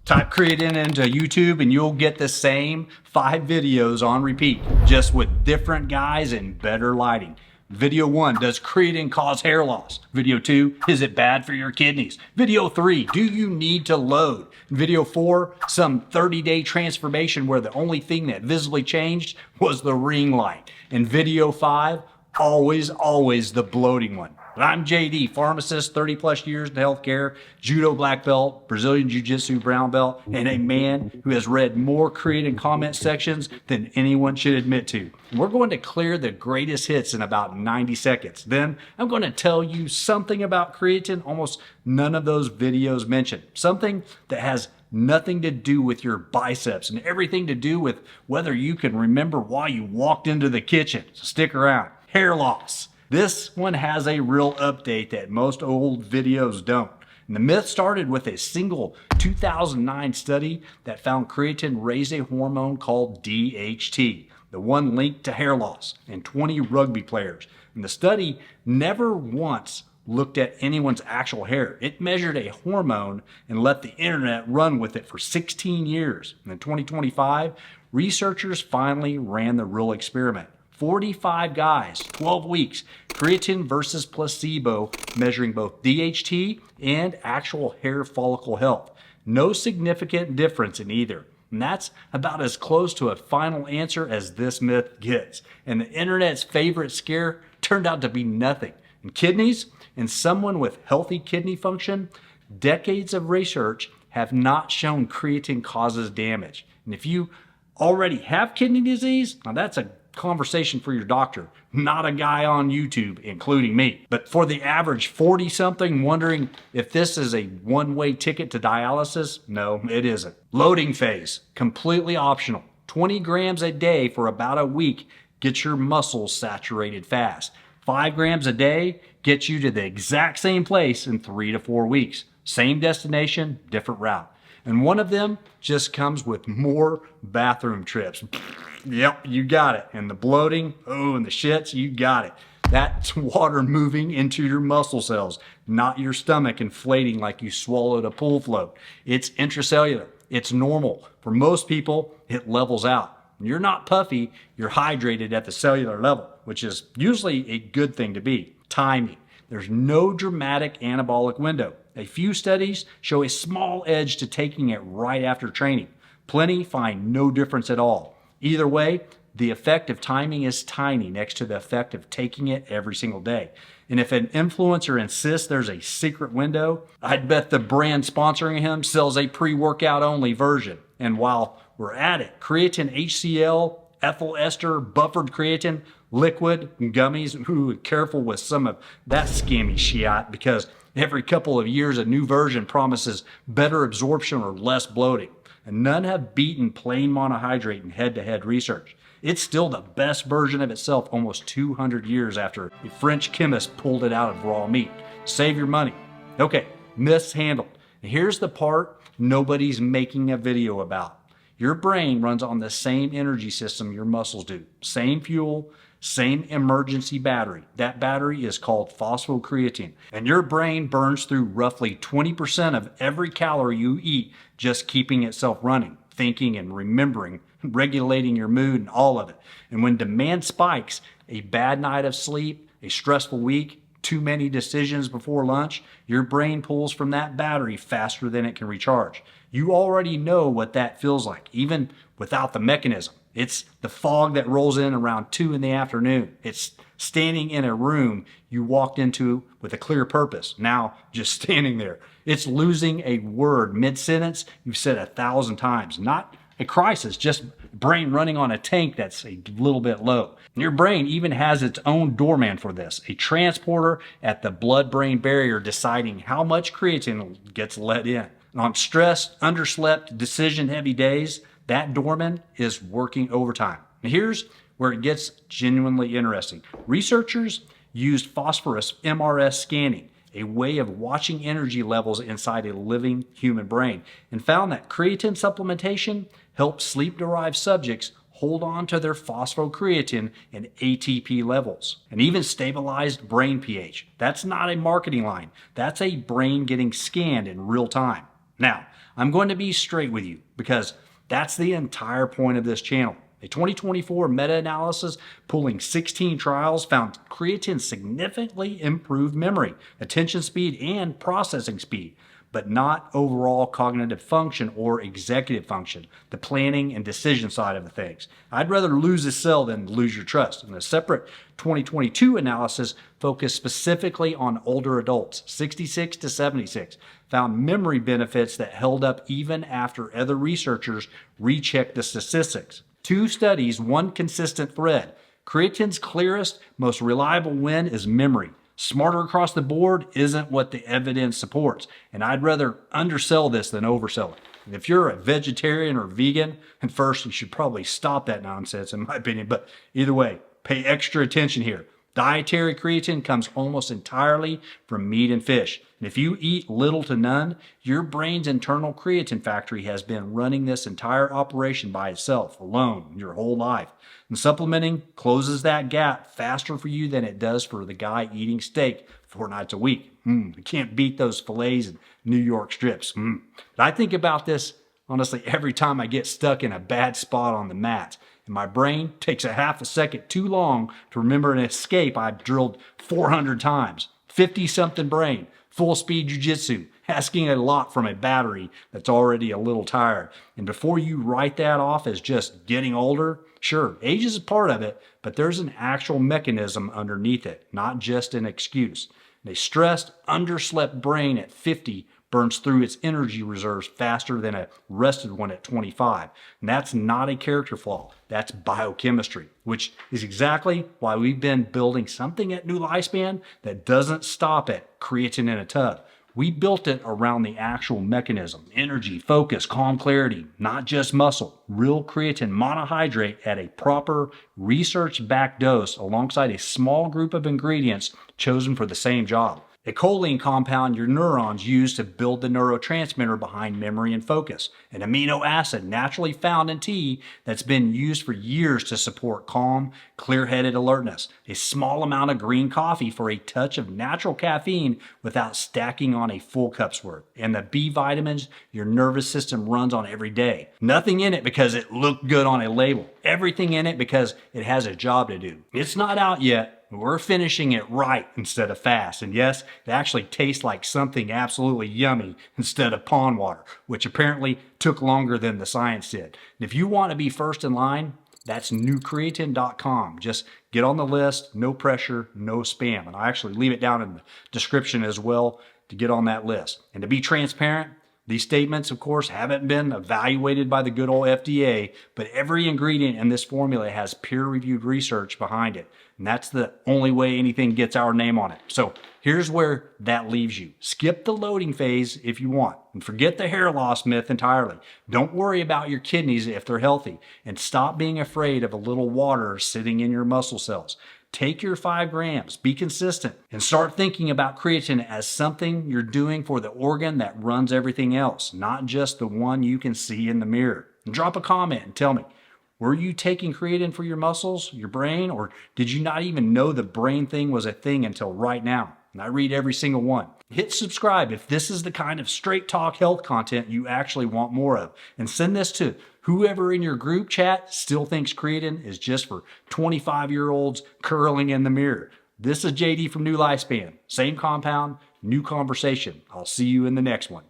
Type Creatine into YouTube and you'll get the same 5 videos on repeat, just with different guys and better lighting. Video 1, does creatine cause hair loss? Video 2, is it bad for your kidneys? Video 3, do you need to load? Video 4, some 30-day transformation where the only thing that visibly changed was the ring light. And video 5, always the bloating one. But I'm JD, pharmacist, 30 plus years in healthcare, judo black belt, Brazilian jiu-jitsu brown belt, and a man who has read more creatine comment sections than anyone should admit to. We're going to clear the greatest hits in about 90 seconds. Then I'm going to tell you something about creatine almost none of those videos mention. Something that has nothing to do with your biceps and everything to do with whether you can remember why you walked into the kitchen. So stick around. Hair loss. This one has a real update that most old videos don't. And the myth started with a single 2009 study that found creatine raised a hormone called DHT, the one linked to hair loss, in 20 rugby players. And the study never once looked at anyone's actual hair. It measured a hormone and let the internet run with it for 16 years. And in 2025, researchers finally ran the real experiment. 45 guys, 12 weeks, creatine versus placebo, measuring both DHT and actual hair follicle health. No significant difference in either. And that's about as close to a final answer as this myth gets. And the internet's favorite scare turned out to be nothing. And kidneys, in someone with healthy kidney function, decades of research have not shown creatine causes damage. And if you already have kidney disease, now that's a conversation for your doctor, not a guy on YouTube, including me. But for the average 40-something wondering if this is a one-way ticket to dialysis, no, it isn't. Loading phase, completely optional. 20 grams a day for about a week gets your muscles saturated fast. 5 grams a day gets you to the exact same place in 3 to 4 weeks. Same destination, different route. And one of them just comes with more bathroom trips. Yep, you got it. And the bloating, oh, and the shits, you got it. That's water moving into your muscle cells, not your stomach inflating like you swallowed a pool float. It's intracellular. It's normal. For most people, it levels out. When you're not puffy, you're hydrated at the cellular level, which is usually a good thing to be. Timing. There's no dramatic anabolic window. A few studies show a small edge to taking it right after training. Plenty find no difference at all. Either way, the effect of timing is tiny next to the effect of taking it every single day. And if an influencer insists there's a secret window, I'd bet the brand sponsoring him sells a pre-workout only version. And while we're at it, creatine HCl, ethyl ester, buffered creatine, liquid, and gummies, ooh, careful with some of that scammy shit because every couple of years a new version promises better absorption or less bloating. And none have beaten plain monohydrate in head-to-head research. It's still the best version of itself almost 200 years after a French chemist pulled it out of raw meat. Save your money. Okay, mishandled. And here's the part nobody's making a video about. Your brain runs on the same energy system your muscles do. Same fuel, same emergency battery. That battery is called phosphocreatine. And your brain burns through roughly 20% of every calorie you eat just keeping itself running, thinking and remembering, regulating your mood and all of it. And when demand spikes, a bad night of sleep, a stressful week, too many decisions before lunch, your brain pulls from that battery faster than it can recharge. You already know what that feels like, even without the mechanism. It's the fog that rolls in around 2 in the afternoon. It's standing in a room you walked into with a clear purpose, now just standing there. It's losing a word mid-sentence you've said 1,000 times. Not a crisis, just brain running on a tank that's a little bit low. And your brain even has its own doorman for this, a transporter at the blood-brain barrier deciding how much creatine gets let in. And on stressed, underslept, decision-heavy days, that doorman is working overtime. And here's where it gets genuinely interesting. Researchers used phosphorus MRS scanning, a way of watching energy levels inside a living human brain, and found that creatine supplementation helped sleep-deprived subjects hold on to their phosphocreatine and ATP levels, and even stabilized brain pH. That's not a marketing line. That's a brain getting scanned in real time. Now, I'm going to be straight with you because that's the entire point of this channel. A 2024 meta-analysis pulling 16 trials found creatine significantly improved memory, attention speed, and processing speed, but not overall cognitive function or executive function, the planning and decision side of the things. I'd rather lose a cell than lose your trust. And a separate 2022 analysis focused specifically on older adults, 66 to 76, found memory benefits that held up even after other researchers rechecked the statistics. 2 studies, one consistent thread. Creatine's clearest, most reliable win is memory. Smarter across the board isn't what the evidence supports, and I'd rather undersell this than oversell it. And if you're a vegetarian or vegan, and first you should probably stop that nonsense in my opinion, but either way, pay extra attention here. Dietary creatine comes almost entirely from meat and fish. And if you eat little to none, your brain's internal creatine factory has been running this entire operation by itself, alone, your whole life. And supplementing closes that gap faster for you than it does for the guy eating steak 4 nights a week. You can't beat those fillets and New York strips. But I think about this, honestly, every time I get stuck in a bad spot on the mat. And my brain takes a half a second too long to remember an escape I've drilled 400 times. 50-something brain, full speed jiu-jitsu, asking a lot from a battery that's already a little tired. And before you write that off as just getting older, sure, age is a part of it, but there's an actual mechanism underneath it, not just an excuse. And a stressed, underslept brain at 50 burns through its energy reserves faster than a rested one at 25. And that's not a character flaw. That's biochemistry, which is exactly why we've been building something at NuLifeSpan that doesn't stop at creatine in a tub. We built it around the actual mechanism, energy, focus, calm clarity, not just muscle. Real creatine monohydrate at a proper research-backed dose alongside a small group of ingredients chosen for the same job. A choline compound your neurons use to build the neurotransmitter behind memory and focus. An amino acid naturally found in tea that's been used for years to support calm, clear-headed alertness. A small amount of green coffee for a touch of natural caffeine without stacking on a full cup's worth. And the B vitamins your nervous system runs on every day. Nothing in it because it looked good on a label. Everything in it because it has a job to do. It's not out yet. We're finishing it right instead of fast. And yes, it actually tastes like something absolutely yummy instead of pond water, which apparently took longer than the science did. And if you want to be first in line, that's NuCreatine.com. Just get on the list, no pressure, no spam. And I actually leave it down in the description as well to get on that list. And to be transparent, these statements, of course, haven't been evaluated by the good old FDA, but every ingredient in this formula has peer-reviewed research behind it. And that's the only way anything gets our name on it. So here's where that leaves you. Skip the loading phase if you want, and forget the hair loss myth entirely. Don't worry about your kidneys if they're healthy, and stop being afraid of a little water sitting in your muscle cells. Take your 5 grams, be consistent, and start thinking about creatine as something you're doing for the organ that runs everything else, not just the one you can see in the mirror. And drop a comment and tell me, were you taking creatine for your muscles, your brain, or did you not even know the brain thing was a thing until right now? And I read every single one. Hit subscribe if this is the kind of straight talk health content you actually want more of. And send this to whoever in your group chat still thinks creatine is just for 25-year-olds curling in the mirror. This is JD from NuLifeSpan. Same compound, new conversation. I'll see you in the next one.